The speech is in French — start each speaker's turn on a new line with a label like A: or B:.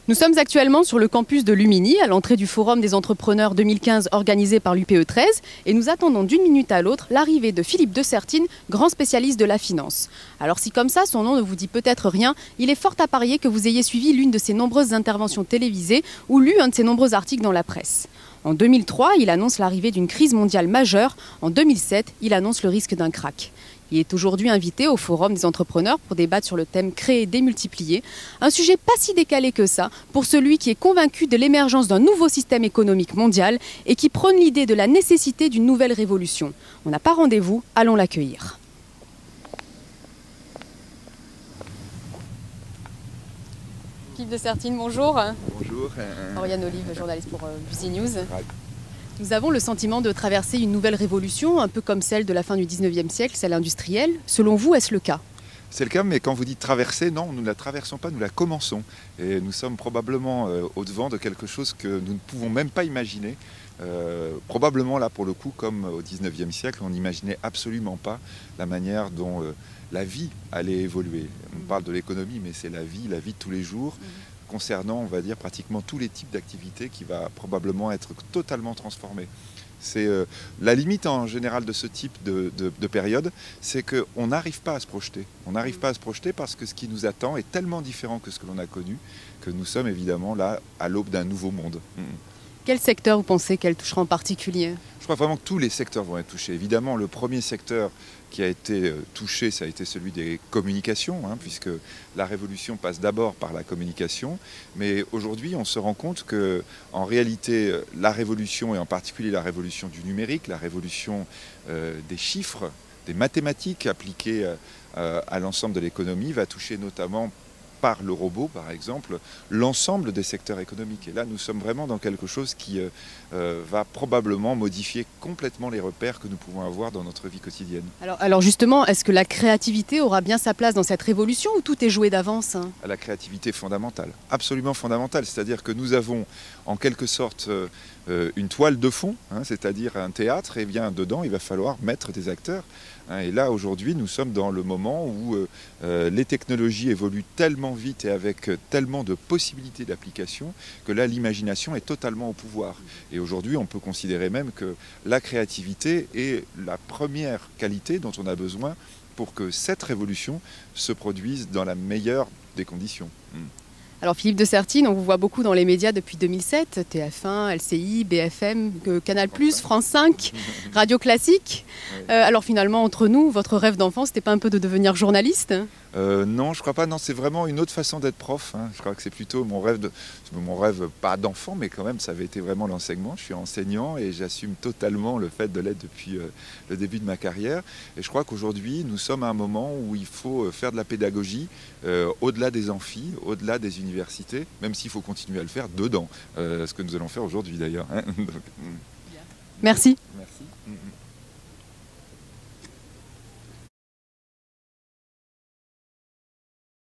A: Nous sommes actuellement sur le campus de Lumini, à l'entrée du Forum des entrepreneurs 2015 organisé par l'UPE 13, et nous attendons d'une minute à l'autre l'arrivée de Philippe de Sertine, grand spécialiste de la finance. Alors si comme ça son nom ne vous dit peut-être rien, il est fort à parier que vous ayez suivi l'une de ses nombreuses interventions télévisées ou lu un de ses nombreux articles dans la presse. En 2003, il annonce l'arrivée d'une crise mondiale majeure. En 2007, il annonce le risque d'un krach. Il est aujourd'hui invité au Forum des entrepreneurs pour débattre sur le thème « Créer et démultiplier ». Un sujet pas si décalé que ça pour celui qui est convaincu de l'émergence d'un nouveau système économique mondial et qui prône l'idée de la nécessité d'une nouvelle révolution. On n'a pas rendez-vous, allons l'accueillir. Philippe de Sertine, bonjour.
B: Bonjour.
A: Oriane Olive, journaliste pour BusyNews. News. Nous avons le sentiment de traverser une nouvelle révolution, un peu comme celle de la fin du 19e siècle, celle industrielle. Selon vous, est-ce le cas ?
B: C'est le cas, mais quand vous dites traverser, non, nous ne la traversons pas, nous la commençons. Et nous sommes probablement au-devant de quelque chose que nous ne pouvons même pas imaginer. Probablement là, pour le coup, comme au 19e siècle, on n'imaginait absolument pas la manière dont la vie allait évoluer. On parle de l'économie, mais c'est la vie de tous les jours. Concernant, on va dire, pratiquement tous les types d'activités qui va probablement être totalement transformée. C'est la limite en général de ce type de période, c'est qu'on n'arrive pas à se projeter. On n'arrive pas à se projeter parce que ce qui nous attend est tellement différent que ce que l'on a connu, que nous sommes évidemment là à l'aube d'un nouveau monde.
A: Quel secteur vous pensez qu'elle touchera en particulier ?
B: Je crois vraiment que tous les secteurs vont être touchés. Évidemment, le premier secteur qui a été touché, ça a été celui des communications, puisque la révolution passe d'abord par la communication. Mais aujourd'hui, on se rend compte qu'en réalité, la révolution, et en particulier la révolution du numérique, la révolution des chiffres, des mathématiques appliquées à l'ensemble de l'économie, va toucher notamment par le robot, par exemple, l'ensemble des secteurs économiques. Et là, nous sommes vraiment dans quelque chose qui va probablement modifier complètement les repères que nous pouvons avoir dans notre vie quotidienne.
A: Alors justement, est-ce que la créativité aura bien sa place dans cette révolution ou tout est joué d'avance ?
B: La créativité est fondamentale, absolument fondamentale. C'est-à-dire que nous avons en quelque sorte une toile de fond, c'est-à-dire un théâtre, et bien dedans, il va falloir mettre des acteurs. Et là, aujourd'hui, nous sommes dans le moment où les technologies évoluent tellement vite et avec tellement de possibilités d'application que là, l'imagination est totalement au pouvoir. Et aujourd'hui, on peut considérer même que la créativité est la première qualité dont on a besoin pour que cette révolution se produise dans la meilleure des conditions.
A: Alors Philippe de Sertine, on vous voit beaucoup dans les médias depuis 2007, TF1, LCI, BFM, Canal+, France 5, Radio Classique. Alors finalement, entre nous, votre rêve d'enfant, c'était pas un peu de devenir journaliste ?
B: Non, je crois pas. Non, c'est vraiment une autre façon d'être prof. Je crois que c'est plutôt mon rêve pas d'enfant, mais quand même, ça avait été vraiment l'enseignement. Je suis enseignant et j'assume totalement le fait de l'être depuis le début de ma carrière. Et je crois qu'aujourd'hui, nous sommes à un moment où il faut faire de la pédagogie au-delà des amphis, au-delà des universités, même s'il faut continuer à le faire dedans. Ce que nous allons faire aujourd'hui d'ailleurs.
A: Merci.